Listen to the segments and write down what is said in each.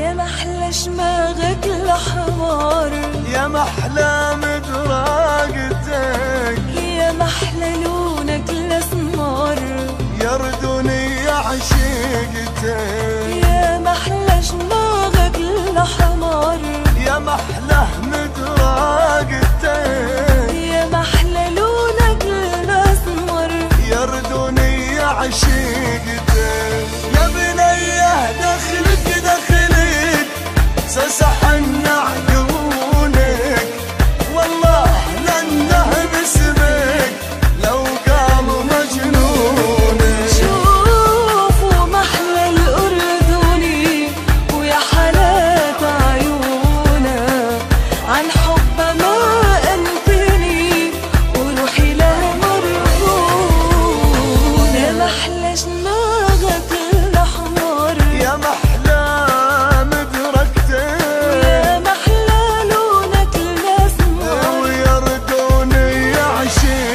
يا محلى شماغك الحمار، يا محلى مدراقتك، يا محلى لونك الاسمر، يردني عشيقتك، يا محلى شماغك الحمار، يا محلى مدراقتك، يا محلى لونك الاسمر، يردني عشيقتك. يا بنيه دخلك دخلك سسحن عيونك، والله لانه باسمك لو قام مجنونك. شوفوا محلى الأردني ويا حالات عيونه، عن حبه ما أنتني وروحي له مرهونة. يا محلى شماغك الأحمر، يا محلى مدركتك، يا محلى لونك الأسمر، ويردوني عشيقتك.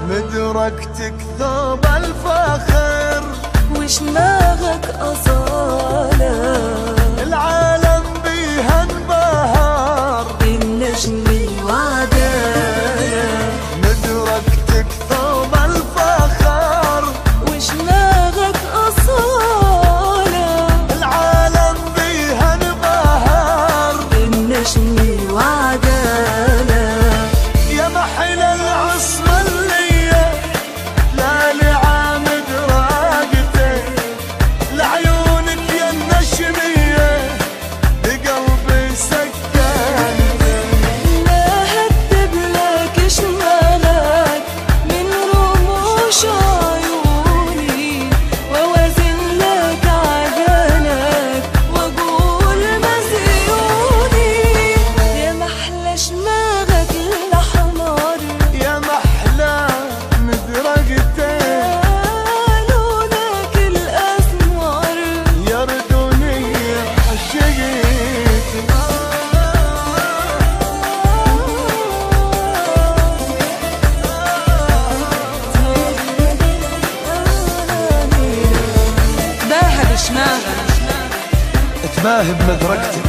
مدركتك ثوب الفخر، وشماغك أصالة، العالم بيها انبهر، بالنجم الوعدانة. مدركتك ثوب الفخر، وشماغك أصالة، العالم بيها انبهر، بالنجم الوعدانة. يا محلى العصمة اللي لا لعامد راقتك، لعيونك يا النشمية بقلبي سكنتك. لا هدب لك شمالك من رموش عيوني، ووزن لك عدانك واقول مزيوني. يا محلى شماغك الأحمر، يا محلى مدرقتك، لونك الأسمر، يردوني عشقتك. باهى بشماغك، تباهي بمدركتك،